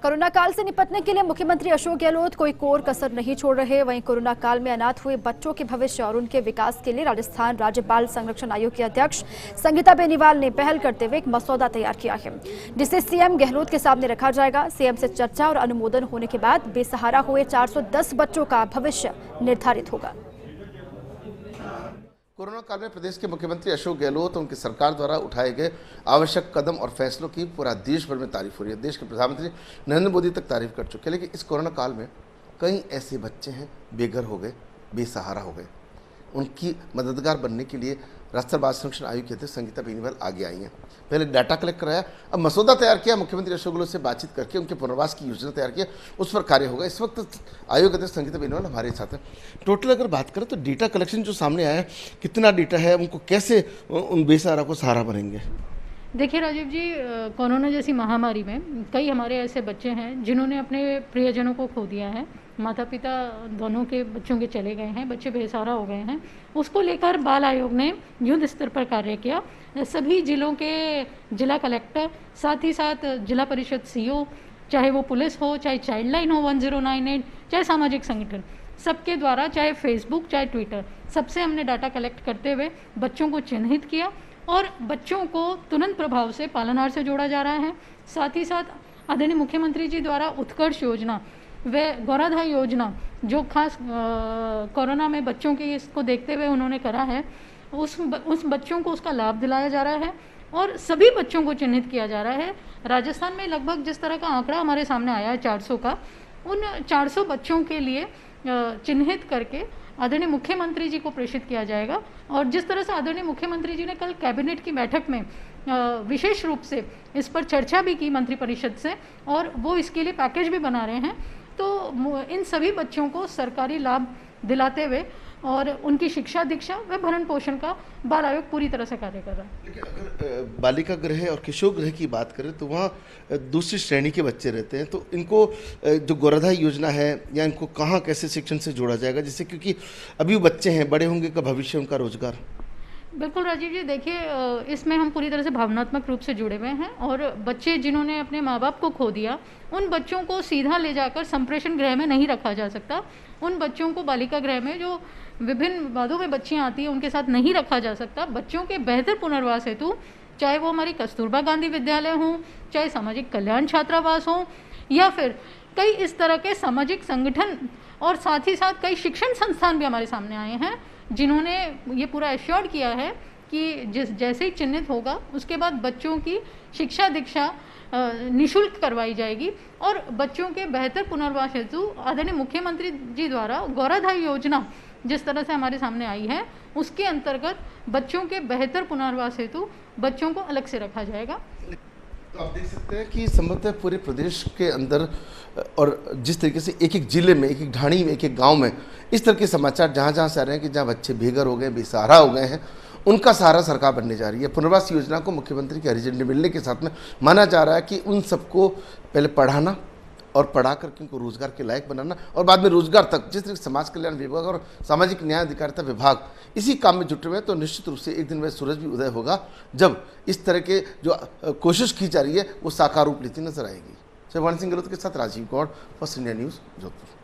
Corona काल से निपटने के लिए मुख्यमंत्री अशोक गहलोत कोई कोर कसर नहीं छोड़ रहे। वहीं कोरोना काल में अनाथ हुए बच्चों के भविष्य और उनके विकास के लिए राजस्थान राज्य बाल संरक्षण आयोग के अध्यक्ष संगीता बेनीवाल ने पहल करते हुए एक मसौदा तैयार किया है, जिसे सीएम गहलोत के सामने रखा जाएगा। सीएम से चर्चा और अनुमोदन होने के बाद बेसहारा हुए 410 बच्चों का भविष्य निर्धारित होगा। कोरोना काल में प्रदेश के मुख्यमंत्री अशोक गहलोत और उनकी सरकार द्वारा उठाए गए आवश्यक कदम और फैसलों की पूरा देश भर में तारीफ हो रही है। देश के प्रधानमंत्री नरेंद्र मोदी तक तारीफ कर चुके हैं। लेकिन इस कोरोना काल में कई ऐसे बच्चे हैं बेघर हो गए, बेसहारा हो गए। उनकी मददगार बनने के लिए राष्ट्रीय बाल संरक्षण आयोग के अध्यक्ष संगीता बेनीवाल आगे आई हैं। पहले डाटा कलेक्ट कराया, अब मसौदा तैयार किया। मुख्यमंत्री अशोक गहलोत से बातचीत करके उनके पुनर्वास की योजना तैयार की, उस पर कार्य होगा। इस वक्त आयोग अध्यक्ष संगीता बेनीवाल हमारे साथ हैं। टोटल अगर बात करें तो डेटा कलेक्शन जो सामने आया है, कितना डेटा है, उनको कैसे उन बेसहारा को सहारा बनेंगे? देखिए राजीव जी, कोरोना जैसी महामारी में कई हमारे ऐसे बच्चे हैं जिन्होंने अपने प्रियजनों को खो दिया है। माता पिता दोनों के बच्चों के चले गए हैं, बच्चे बेसहारा हो गए हैं। उसको लेकर बाल आयोग ने युद्ध स्तर पर कार्य किया। सभी जिलों के जिला कलेक्टर, साथ ही साथ जिला परिषद सीओ, चाहे वो पुलिस हो, चाहे चाइल्ड लाइन हो 1098, चाहे सामाजिक संगठन, सबके द्वारा, चाहे फेसबुक, चाहे ट्विटर, सबसे हमने डाटा कलेक्ट करते हुए बच्चों को चिन्हित किया और बच्चों को तुरंत प्रभाव से पालनहार से जोड़ा जा रहा है। साथ ही साथ आदरणीय मुख्यमंत्री जी द्वारा उत्कर्ष योजना व गौराधाई योजना, जो खास कोरोना में बच्चों के इसको देखते हुए उन्होंने करा है, उस बच्चों को उसका लाभ दिलाया जा रहा है और सभी बच्चों को चिन्हित किया जा रहा है। राजस्थान में लगभग जिस तरह का आंकड़ा हमारे सामने आया है 400 का, उन 400 बच्चों के लिए चिन्हित करके आदरणीय मुख्यमंत्री जी को प्रेषित किया जाएगा। और जिस तरह से आदरणीय मुख्यमंत्री जी ने कल कैबिनेट की बैठक में विशेष रूप से इस पर चर्चा भी की मंत्रिपरिषद से, और वो इसके लिए पैकेज भी बना रहे हैं, तो इन सभी बच्चों को सरकारी लाभ दिलाते हुए और उनकी शिक्षा दीक्षा व भरण पोषण का बाल आयोग पूरी तरह से कार्य कर रहा है। लेकिन अगर बालिका गृह और किशोर गृह की बात करें तो वहाँ दूसरी श्रेणी के बच्चे रहते हैं, तो इनको जो गौराधाई योजना है या इनको कहाँ कैसे शिक्षण से जोड़ा जाएगा, जिससे क्योंकि अभी वो बच्चे हैं, बड़े होंगे का भविष्य, उनका रोजगार? बिल्कुल राजीव जी, देखिए इसमें हम पूरी तरह से भावनात्मक रूप से जुड़े हुए हैं और बच्चे जिन्होंने अपने माँ बाप को खो दिया, उन बच्चों को सीधा ले जाकर संप्रेषण गृह में नहीं रखा जा सकता। उन बच्चों को बालिका गृह में, जो विभिन्न वादों में बच्चियाँ आती हैं, उनके साथ नहीं रखा जा सकता। बच्चों के बेहतर पुनर्वास हेतु, चाहे वो हमारी कस्तूरबा गांधी विद्यालय हों, चाहे सामाजिक कल्याण छात्रावास हों, या फिर कई इस तरह के सामाजिक संगठन और साथ ही साथ कई शिक्षण संस्थान भी हमारे सामने आए हैं, जिन्होंने ये पूरा एश्योर्ड किया है कि जैसे ही चिन्हित होगा उसके बाद बच्चों की शिक्षा दीक्षा निःशुल्क करवाई जाएगी। और बच्चों के बेहतर पुनर्वास हेतु आदरणीय मुख्यमंत्री जी द्वारा गौराधाई योजना जिस तरह से हमारे सामने आई है, उसके अंतर्गत बच्चों के बेहतर पुनर्वास हेतु बच्चों को अलग से रखा जाएगा। तो आप देख सकते हैं कि संभवतः पूरे प्रदेश के अंदर और जिस तरीके से एक एक जिले में, एक एक ढाणी में, एक एक गांव में इस तरह के समाचार जहां से आ रहे हैं कि जहां बच्चे बेघर हो गए, बेसहारा हो गए हैं, उनका सहारा सरकार बनने जा रही है। पुनर्वास योजना को मुख्यमंत्री की हरी झंडी मिलने के साथ में माना जा रहा है कि उन सबको पहले पढ़ाना और पढ़ा करके उनको रोजगार के लायक बनाना और बाद में रोजगार तक, जिस तरह समाज कल्याण विभाग और सामाजिक न्याय अधिकारिता विभाग इसी काम में जुटे हुए हैं, तो निश्चित रूप से एक दिन वह सूरज भी उदय होगा जब इस तरह के जो कोशिश की जा रही है वो साकार रूप लेती नजर आएगी। शिवानी सिंह गहलोत के साथ Rajiv Gaur, first India news, Jodhpur.